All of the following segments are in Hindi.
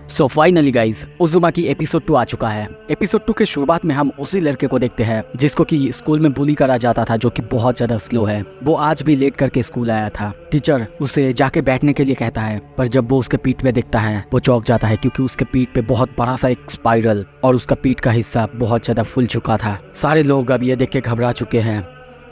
सो फाइनली गाइज उजुमा की एपिसोड 2 आ चुका है। एपिसोड 2 के शुरुआत में हम उसी लड़के को देखते हैं जिसको कि स्कूल में बुली करा जाता था, जो कि बहुत ज्यादा स्लो है। वो आज भी लेट करके स्कूल आया था। टीचर उसे जाके बैठने के लिए कहता है, पर जब वो उसके पीठ पे देखता है वो चौंक जाता है, क्योंकि उसके पीठ पे बहुत बड़ा सा एक स्पाइरल और उसका पीठ का हिस्सा बहुत ज्यादा फूल चुका था। सारे लोग अब ये देख के घबरा चुके हैं।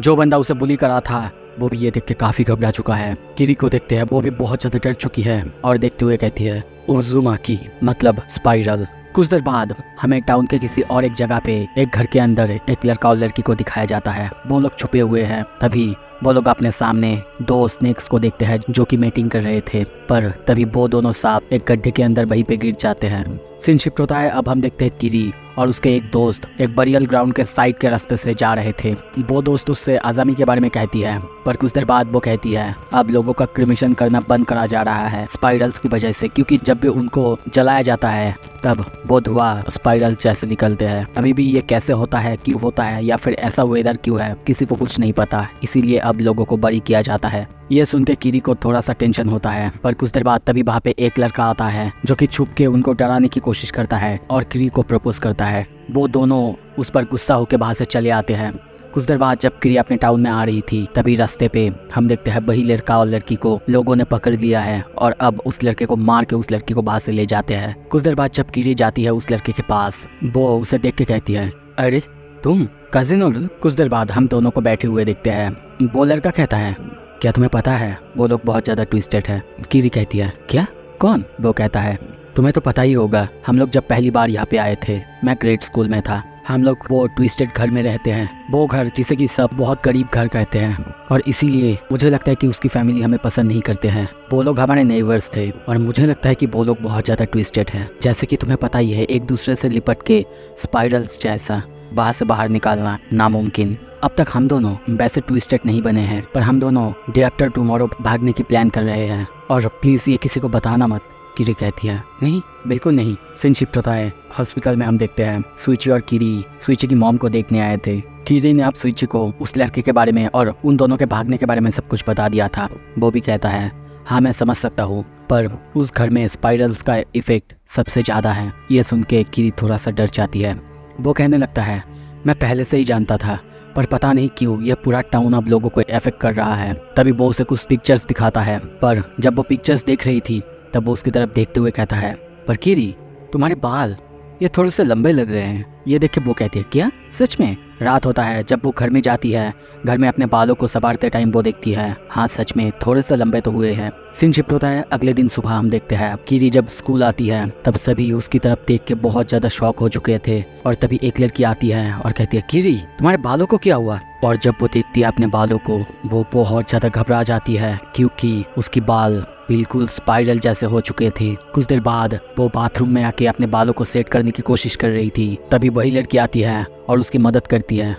जो बंदा उसे बुली करा था वो भी ये देख के काफी घबरा चुका है। किरी को देखते हैं, वो भी बहुत ज्यादा डर चुकी है और देखते हुए कहती है उजुमा की मतलब स्पाइरल। कुछ देर बाद हमें टाउन के किसी और एक जगह पे एक घर के अंदर एक लड़का और लड़की को दिखाया जाता है। वो लोग छुपे हुए हैं। तभी वो लोग अपने सामने दो स्नेक्स को देखते हैं जो कि मीटिंग कर रहे थे, पर तभी वो दोनों सांप एक गड्ढे के अंदर वहीं पे गिर जाते हैं। सीन शिफ्ट होता है। अब हम देखते हैं किरी और उसके एक दोस्त एक बरियल ग्राउंड के साइड के रास्ते से जा रहे थे। वो दोस्त उससे आज़ामी के बारे में कहती है, पर कुछ देर बाद वो कहती है अब लोगों का क्रिमिशन करना बंद करा जा रहा है स्पाइरल्स की वजह से, क्योंकि जब भी उनको जलाया जाता है तब वो धुआं स्पाइरल जैसे निकलते हैं। अभी भी ये कैसे होता है, क्यों होता है, या फिर ऐसा वेदर क्यों है, किसी को कुछ नहीं पता, इसीलिए अब लोगों को बरी किया जाता है। ये सुन के किरी को थोड़ा सा टेंशन होता है। पर कुछ देर बाद तभी वहाँ पे एक लड़का आता है जो कि छुप के उनको डराने की कोशिश करता है और किरी को प्रपोज करता है। वो दोनों उस पर गुस्सा होकर वहाँ से चले आते हैं। कुछ देर बाद जब किरी अपने टाउन में आ रही थी तभी रास्ते पे हम देखते हैं वही लड़का और लड़की को लोगों ने पकड़ लिया है और अब उस लड़के को मार के उस लड़की को वहाँ से ले जाते हैं। कुछ देर बाद जब किरी जाती है उस लड़के के पास, वो उसे देख के कहती है अरे तुम कजिन हो? कुछ देर बाद हम दोनों को बैठे हुए देखते हैं। वो लड़का कहता है क्या तुम्हें पता है वो लोग बहुत ज्यादा ट्विस्टेड है। किरी कहती है क्या, कौन? वो कहता है तुम्हें तो पता ही होगा, हम लोग जब पहली बार यहाँ पे आए थे मैं ग्रेड स्कूल में था, हम लोग वो ट्विस्टेड घर में रहते हैं, वो घर जिसे कि सब बहुत गरीब घर कहते हैं, और इसीलिए मुझे लगता है कि उसकी फैमिली हमें पसंद नहीं करते हैं। वो लोग हमारे नेबर्स थे और मुझे लगता है कि वो लोग बहुत ज़्यादा ट्विस्टेड हैं। जैसे कि तुम्हें पता ही है एक दूसरे से लिपट के स्पाइरल्स जैसा बाहर से बाहर निकालना नामुमकिन। अब तक हम दोनों वैसे ट्विस्टेड नहीं बने हैं, पर हम दोनों डे आफ्टर टुमारो भागने की प्लान कर रहे हैं और प्लीज़ ये किसी को बताना मत। किरी कहती है नहीं बिल्कुल नहीं। सीन शिफ्ट होता है। हॉस्पिटल में हम देखते हैं सुइची और किरी सुइची की मॉम को देखने आए थे। किरी ने अब सुइची को उस लड़के के बारे में और उन दोनों के भागने के बारे में सब कुछ बता दिया था। वो भी कहता है हाँ मैं समझ सकता हूँ, पर उस घर में स्पाइरल्स का इफेक्ट सबसे ज़्यादा है। ये सुन के किरी थोड़ा सा डर जाती है। वो कहने लगता है मैं पहले से ही जानता था, पर पता नहीं क्यों ये पूरा टाउन अब लोगों को अफेक्ट कर रहा है। तभी वो उसे कुछ पिक्चर्स दिखाता है, पर जब वो पिक्चर्स देख रही थी तब वो उसकी तरफ देखते हुए कहता है पर किरी तुम्हारे बाल ये थोड़े से लंबे लग रहे हैं। ये देख के वो कहती है क्या सच में? रात होता है। जब वो घर में जाती है, घर में अपने बालों को संवारते टाइम वो देखती है हाँ सच में थोड़े से लंबे तो हुए हैं। सीन शिफ्ट होता है। अगले दिन सुबह हम देखते हैं किरी जब स्कूल आती है तब सभी उसकी तरफ देख के बहुत ज्यादा शॉक हो चुके थे, और तभी एक लड़की आती है और कहती है किरी तुम्हारे बालों को क्या हुआ? और जब वो देखती है अपने बालों को वो बहुत ज्यादा घबरा जाती है, क्योंकि उसकी बाल बिल्कुल स्पाइरल जैसे हो चुके थे। कुछ देर बाद वो बाथरूम में आके अपने बालों को सेट करने की कोशिश कर रही थी। तभी वही लड़की आती है और उसकी मदद करती है।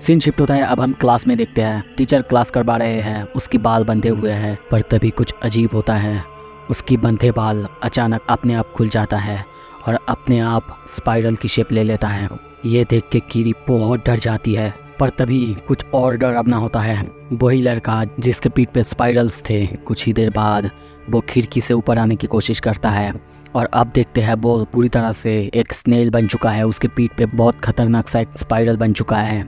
सीन शिफ्ट होता है। अब हम क्लास में देखते हैं टीचर क्लास करवा रहे हैं, उसकी बाल बंधे हुए हैं, पर तभी कुछ अजीब होता है। उसकी बंधे बाल अचानक अपने आप खुल जाता है और अपने आप स्पाइरल की शेप ले लेता है। ये देख के किरी बहुत डर जाती है, पर तभी कुछ और डरावना होता है। वही लड़का जिसके पीठ पे स्पाइरल्स थे कुछ ही देर बाद वो खिड़की से ऊपर आने की कोशिश करता है, और अब देखते हैं वो पूरी तरह से एक स्नेल बन चुका है। उसके पीठ पे बहुत खतरनाक सा एक स्पाइरल बन चुका है,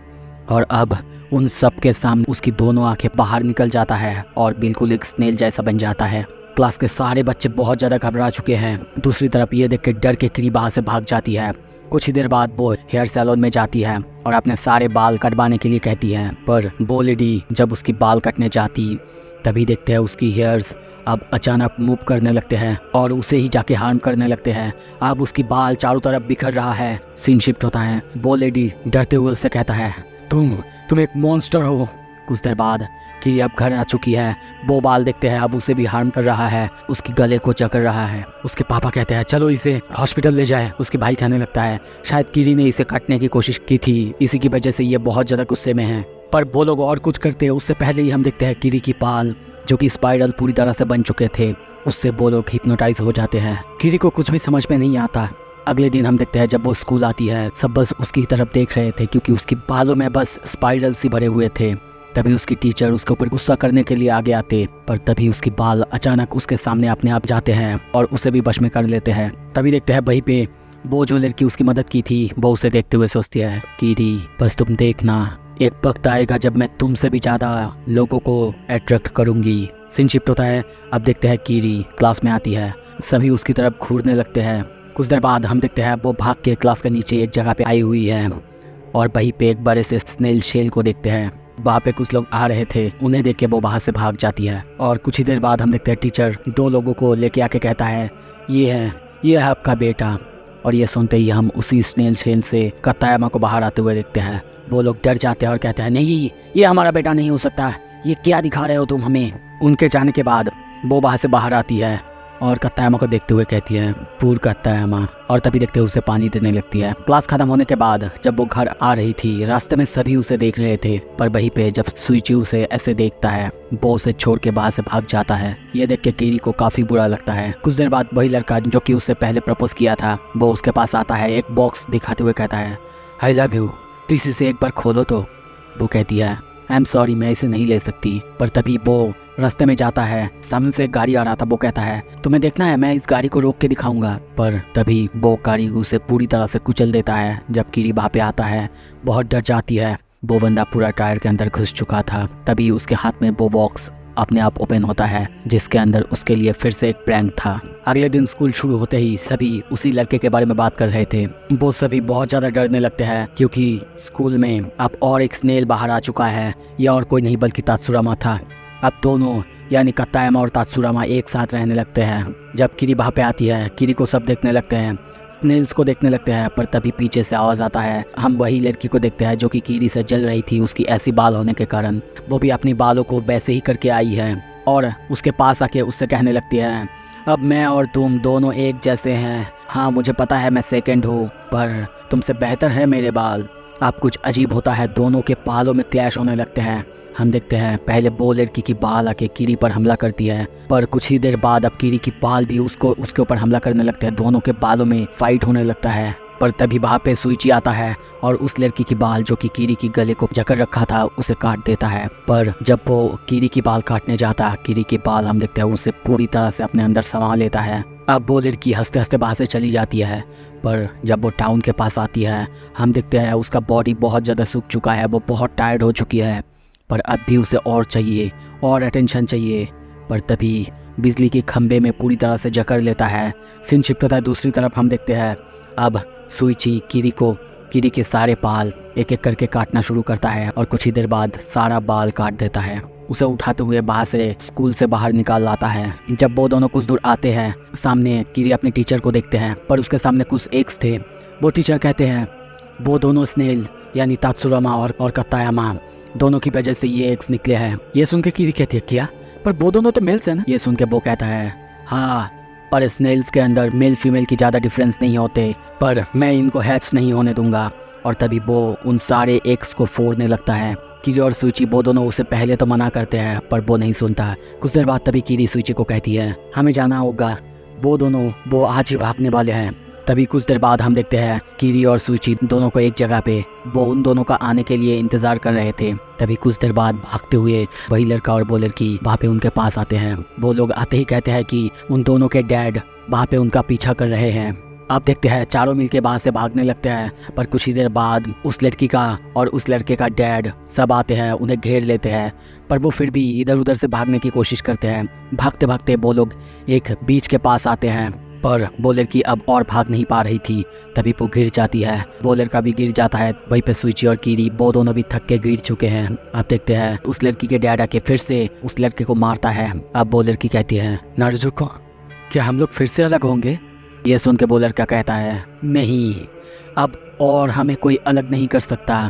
और अब उन सब के सामने उसकी दोनों आंखें बाहर निकल जाता है और बिल्कुल एक स्नेल जैसा बन जाता है। क्लास के सारे बच्चे बहुत ज़्यादा घबरा चुके हैं। दूसरी तरफ ये देख के डर के किरी बाहर से भाग जाती है। कुछ ही देर बाद वो हेयर सैलून में जाती है और अपने सारे बाल कटवाने के लिए कहती है, पर वो लेडी जब उसकी बाल कटने जाती तभी देखते हैं उसकी हेयर्स अब अचानक मूव करने लगते हैं और उसे ही जाके हार्म करने लगते हैं। अब उसकी बाल चारों तरफ बिखर रहा है। सीन शिफ्ट होता है। वो लेडी डरते हुए उससे कहता है तुम एक मॉन्स्टर हो। कुछ देर बाद किरी अब घर आ चुकी है। वो बाल देखते हैं अब उसे भी हार्म कर रहा है, उसकी गले को जकड़ रहा है। उसके पापा कहते हैं चलो इसे हॉस्पिटल ले जाए। उसके भाई कहने लगता है शायद किरी ने इसे काटने की कोशिश की थी, इसी की वजह से ये बहुत ज़्यादा गुस्से में है। पर वो लोग और कुछ करते हैं उससे पहले ही हम देखते हैं किरी की बाल जो कि स्पाइरल पूरी तरह से बन चुके थे, उससे वो लोग हिप्नोटाइज हो जाते हैं। किरी को कुछ भी समझ में नहीं आता। अगले दिन हम देखते हैं जब वो स्कूल आती है सब बस उसकी तरफ देख रहे थे, क्योंकि उसकी बालों में बस स्पाइरल्स ही भरे हुए थे। तभी उसकी टीचर उसके ऊपर गुस्सा करने के लिए आगे आते, पर तभी उसकी बाल अचानक उसके सामने अपने आप जाते हैं और उसे भी वश में कर लेते हैं। तभी देखते हैं वहीं पे वो जो लड़की उसकी मदद की थी वो उसे देखते हुए सोचती है, कीरी बस तुम देखना, एक वक्त आएगा जब मैं तुमसे भी ज़्यादा लोगों को अट्रैक्ट करूंगी। सीन शिफ्ट होता है। अब देखते हैं कीरी क्लास में आती है, सभी उसकी तरफ घूरने लगते हैं। कुछ देर बाद हम देखते हैं वो भाग के क्लास के नीचे एक जगह पे आई हुई है और वहीं पे एक बड़े से स्नेल शेल को देखते हैं। वहाँ पे कुछ लोग आ रहे थे, उन्हें देख के वो वहाँ से भाग जाती है। और कुछ ही देर बाद हम देखते हैं टीचर 2 लोगों को लेके आके कहता है, ये है आपका बेटा। और ये सुनते ही हम उसी स्नेल शेल से कतायामा को बाहर आते हुए देखते हैं। वो लोग डर जाते हैं और कहते हैं, नहीं ये हमारा बेटा नहीं हो सकता, ये क्या दिखा रहे हो तुम हमें। उनके जाने के बाद वो वहाँ से बाहर आती है और कतायामा को देखते हुए कहती है, पूर कतायामा। और तभी देखते हुए उसे पानी देने लगती है। क्लास खत्म होने के बाद जब वो घर आ रही थी, रास्ते में सभी उसे देख रहे थे, पर वहीं पे जब सुइची उसे ऐसे देखता है वो उसे छोड़ के बाहर से भाग जाता है। ये देख के कीरी को काफी बुरा लगता है। कुछ देर बाद वही लड़का जो कि उससे पहले प्रपोज किया था वो उसके पास आता है, एक बॉक्स दिखाते हुए कहता है, आई लव यू, प्लीज इसे एक बार खोलो तो। वो कहती है, आई एम सॉरी, मैं इसे नहीं ले सकती। पर तभी वो रास्ते में जाता है, सामने से एक गाड़ी आ रहा था। वो कहता है, तुम्हें देखना है, मैं इस गाड़ी को रोक के दिखाऊंगा। पर तभी वो गाड़ी उसे पूरी तरह से कुचल देता है। जब कीरी वहाँ पे आता है बहुत डर जाती है, वो बंदा पूरा टायर के अंदर घुस चुका था। तभी उसके हाथ में वो बॉक्स अपने आप ओपन होता है जिसके अंदर उसके लिए फिर से एक प्रैंक था। अगले दिन स्कूल शुरू होते ही सभी उसी लड़के के बारे में बात कर रहे थे। वो सभी बहुत ज़्यादा डरने लगते हैं क्योंकि स्कूल में अब और एक स्नेल बाहर आ चुका है। यह और कोई नहीं बल्कि तात्सुरामा था। अब दोनों यानी कतायामा और तात्सुरामा एक साथ रहने लगते हैं। जब कीरी वहाँ पे आती है, कीरी को सब देखने लगते हैं, स्नेल्स को देखने लगते हैं। पर तभी पीछे से आवाज़ आता है। हम वही लड़की को देखते हैं जो कि कीरी से जल रही थी, उसकी ऐसी बाल होने के कारण। वो भी अपनी बालों को वैसे ही करके आई है और उसके पास आके उससे कहने लगती है, अब मैं और तुम दोनों एक जैसे हैं। हाँ मुझे पता है मैं सेकंड हूँ, पर तुमसे बेहतर है मेरे बाल। अब कुछ अजीब होता है, दोनों के बालों में क्लैश होने लगते हैं। हम देखते हैं पहले वो लड़की की बाल आके कीरी पर हमला करती है, पर कुछ ही देर बाद अब कीरी की बाल भी उसके ऊपर हमला करने लगते हैं। दोनों के बालों में फाइट होने लगता है। पर तभी वहाँ पे सुइची आता है और उस लड़की की बाल जो कि कीरी की गले को जकड़ रखा था उसे काट देता है। पर जब वो कीरी की बाल काटने जाता है, कीरी की बाल हम देखते हैं उसे पूरी तरह से अपने अंदर समा लेता है। अब वो लड़की हंसते हंसते वहाँ से चली जाती है। पर जब वो टाउन के पास आती है, हम देखते हैं उसका बॉडी बहुत ज़्यादा सूख चुका है, वो बहुत टायर्ड हो चुकी है। पर अब भी उसे और चाहिए, और अटेंशन चाहिए। पर तभी बिजली के खंभे में पूरी तरह से जकड़ लेता है। सीन शिफ्ट होता है दूसरी तरफ। हम देखते हैं अब सुइची कीरी के सारे बाल एक एक करके काटना शुरू करता है और कुछ ही देर बाद सारा बाल काट देता है। उसे उठाते हुए बाहर से स्कूल से बाहर निकाल लाता है। जब वो दोनों कुछ दूर आते हैं, सामने कीरी अपने टीचर को देखते हैं, पर उसके सामने कुछ एक्स थे। वो टीचर कहते हैं, वो दोनों स्नेल यानी तात्सुरामा और कतायामा दोनों की वजह से ये एक्स निकले हैं। ये सुन के कीरी कहती है, क्या? पर वो दोनों तो मेल्स हैं ना? ये सुन के वो कहता है, हाँ पर स्नेल्स के अंदर मेल फीमेल की ज़्यादा डिफरेंस नहीं होते, पर मैं इनको हैच नहीं होने दूंगा। और तभी वो उन सारे एक्स को फोड़ने लगता है। कीरी और सुइची वो दोनों उसे पहले तो मना करते हैं पर वो नहीं सुनता। कुछ देर बाद तभी कीरी सुइची को कहती है, हमें जाना होगा, वो आज ही भागने वाले हैं। तभी कुछ देर बाद हम देखते हैं कीरी और सुइची दोनों को एक जगह पे वो उन दोनों का आने के लिए इंतजार कर रहे थे। तभी कुछ देर बाद भागते हुए वही लड़का और वो लड़की वहाँ पे उनके पास आते हैं। वो लोग आते ही कहते हैं कि उन दोनों के डैड वहाँ पे उनका पीछा कर रहे हैं। आप देखते हैं चारों मिलके बाहर से भागने लगते हैं। पर कुछ ही देर बाद उस लड़की का और उस लड़के का डैड सब आते हैं, उन्हें घेर लेते हैं। पर वो फिर भी इधर उधर से भागने की कोशिश करते हैं। भागते भागते वो लोग एक बीच के पास आते हैं, पर वो लड़की अब और भाग नहीं पा रही थी। तभी वो गिर जाती है, वो लड़का भी गिर जाता है। वहीं पे सुइची और कीरी वो दोनों भी थक के गिर चुके हैं। आप देखते हैं उस लड़की के डैड आके फिर से उस लड़के को मारता है। अब वो लड़की कहती है, नारुजुको, क्या हम लोग फिर से अलग होंगे? ये सुन के वो लड़का कहता है, नहीं, अब और हमें कोई अलग नहीं कर सकता।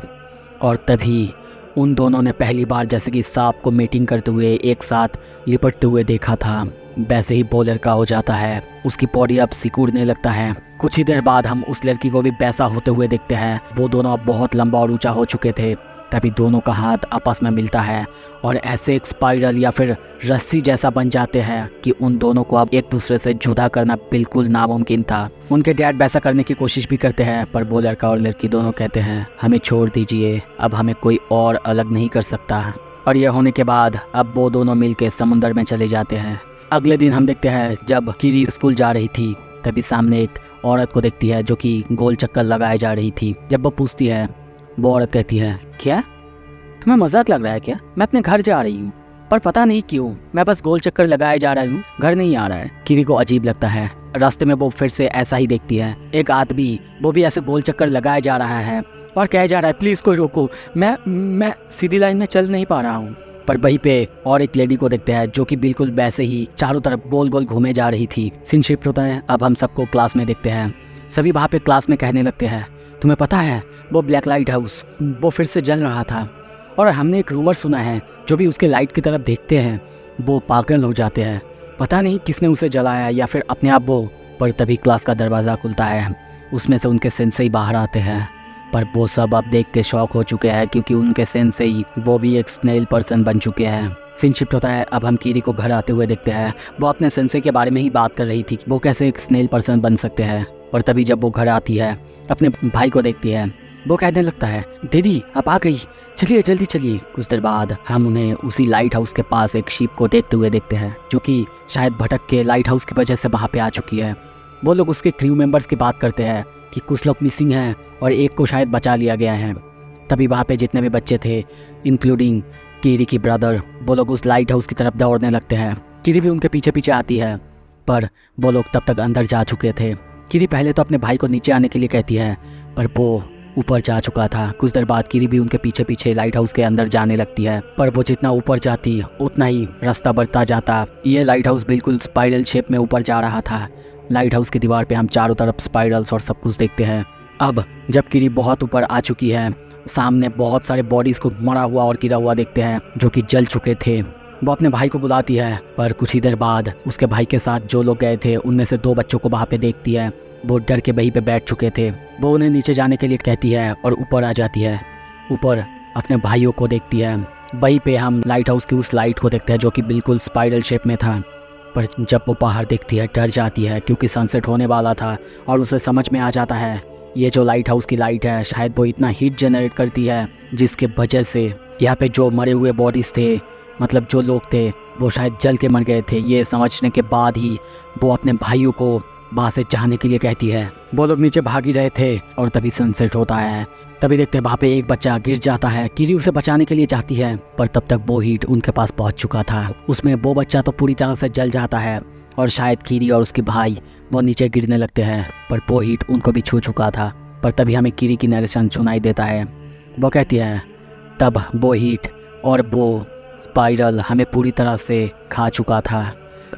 और तभी उन दोनों ने पहली बार जैसे कि सांप को मीटिंग करते हुए एक साथ लिपटते हुए देखा था, वैसे ही वो लड़का हो जाता है। उसकी बॉडी अब सिकुड़ने लगता है। कुछ ही देर बाद हम उस लड़की को भी वैसा होते हुए देखते हैं। वो दोनों अब बहुत लंबा और ऊंचा हो चुके थे। तभी दोनों का हाथ आपस में मिलता है और ऐसे एक स्पाइरल या फिर रस्सी जैसा बन जाते हैं कि उन दोनों को अब एक दूसरे से जुदा करना बिल्कुल नामुमकिन था। उनके डैड वैसा करने की कोशिश भी करते हैं, पर वो लड़का और लड़की दोनों कहते हैं, हमें छोड़ दीजिए, अब हमें कोई और अलग नहीं कर सकता। और यह होने के बाद अब वो दोनों मिलकर समुंदर में चले जाते हैं। अगले दिन हम देखते हैं जब किरी स्कूल जा रही थी तभी सामने एक औरत को देखती है जो कि गोल चक्कर लगाए जा रही थी। जब वो पूछती है, वो औरत कहती है, क्या तुम्हें मजाक लग रहा है क्या? मैं अपने घर जा रही हूँ, पर पता नहीं क्यों मैं बस गोल चक्कर लगाए जा रही हूँ, घर नहीं आ रहा है। किरी को अजीब लगता है। रास्ते में वो फिर से ऐसा ही देखती है। एक आदमी वो भी ऐसे गोल चक्कर लगाए जा रहा है और कह जा रहा है, प्लीज़ कोई रोको, मैं सीधी लाइन में चल नहीं पा रहा हूँ। पर वहीं पे और एक लेडी को देखते हैं जो कि बिल्कुल वैसे ही चारों तरफ गोल गोल घूमे जा रही थी। सीन शिफ्ट होता है। अब हम सबको क्लास में देखते हैं। सभी वहाँ पे क्लास में कहने लगते हैं, तुम्हें पता है वो ब्लैक लाइट हाउस वो फिर से जल रहा था और हमने एक रूमर सुना है, जो भी उसके लाइट की तरफ देखते हैं वो पागल हो जाते हैं। पता नहीं किसने उसे जलाया या फिर अपने आप वो। पर तभी क्लास का दरवाज़ा खुलता है, उसमें से उनके सेंसेई बाहर आते हैं। पर वो सब अब देख के शॉक हो चुके हैं क्योंकि उनके सेंसेई वो भी एक स्नेल पर्सन बन चुके हैं। सीन शिफ्ट होता है। अब हम किरी को घर आते हुए देखते हैं। वो अपने सेंसेई के बारे में ही बात कर रही थी, वो कैसे एक स्नेल पर्सन बन सकते हैं। और तभी जब वो घर आती है अपने भाई को देखती है, वो कहने लगता है, दीदी आप आ गई, चलिए जल्दी चलिए। कुछ देर बाद हम उन्हें उसी लाइट हाउस के पास एक शिप को देखते हुए देखते हैं जो कि शायद भटक के लाइट हाउस की वजह से वहाँ पे आ चुकी है। वो लोग उसके क्रू मेंबर्स की बात करते हैं कि कुछ लोग मिसिंग हैं और एक को शायद बचा लिया गया है। तभी वहाँ पे जितने भी बच्चे थे इंक्लूडिंग किरी की ब्रदर, वो लोग उस लाइट हाउस की तरफ दौड़ने लगते हैं। किरी भी उनके पीछे पीछे आती है, पर वो लोग तब तक अंदर जा चुके थे। किरी पहले तो अपने भाई को नीचे आने के लिए कहती है, पर वो ऊपर जा चुका था। कुछ देर बाद किरी भी उनके पीछे पीछे लाइट हाउस के अंदर जाने लगती है, पर वो जितना ऊपर जाती उतना ही रास्ता बढ़ता जाता। ये लाइट हाउस बिल्कुल स्पाइरल शेप में ऊपर जा रहा था। लाइट हाउस की दीवार पे हम चारों तरफ स्पाइरल्स और सब कुछ देखते हैं। अब जब किरी बहुत ऊपर आ चुकी है, सामने बहुत सारे बॉडीज़ को मरा हुआ और गिरा हुआ देखते हैं जो कि जल चुके थे। वो अपने भाई को बुलाती है, पर कुछ ही देर बाद उसके भाई के साथ जो लोग गए थे उनमें से 2 बच्चों को वहाँ पे देखती है। वो डर के वहीं पे बैठ चुके थे। वो उन्हें नीचे जाने के लिए कहती है और ऊपर आ जाती है। ऊपर अपने भाइयों को देखती है। वहीं पे हम लाइट हाउस की उस लाइट को देखते हैं जो कि बिल्कुल स्पाइरल शेप में था। पर जब वो बाहर देखती है डर जाती है क्योंकि सनसेट होने वाला था और उसे समझ में आ जाता है ये जो लाइट हाउस की लाइट है शायद वो इतना हीट जनरेट करती है जिसके वजह से यहाँ पे जो मरे हुए बॉडीज़ थे, मतलब जो लोग थे वो शायद जल के मर गए थे। ये समझने के बाद ही वो अपने भाइयों को वहाँ से जाने के लिए कहती है। वो लोग नीचे भाग ही रहे थे और तभी सनसेट होता है। तभी देखते हैं वहाँ पे एक बच्चा गिर जाता है। किरी उसे बचाने के लिए जाती है, पर तब तक वो हीट उनके पास पहुँच चुका था। उसमें वो बच्चा तो पूरी तरह से जल जाता है और शायद किरी और उसके भाई वो नीचे गिरने लगते हैं, पर वो हीट उनको भी छू चुका था। पर तभी हमें किरी की नरेशन सुनाई देता है। वो कहती है, तब वो हीट और वो स्पाइरल हमें पूरी तरह से खा चुका था।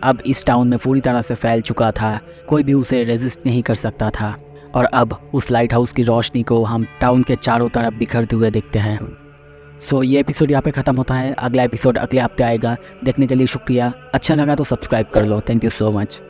अब इस टाउन में पूरी तरह से फैल चुका था, कोई भी उसे रेजिस्ट नहीं कर सकता था। और अब उस लाइट हाउस की रोशनी को हम टाउन के चारों तरफ बिखरते हुए देखते हैं। सो ये एपिसोड यहाँ पे ख़त्म होता है। अगला एपिसोड अगले हफ्ते आएगा। देखने के लिए शुक्रिया। अच्छा लगा तो सब्सक्राइब कर लो। Thank you so much.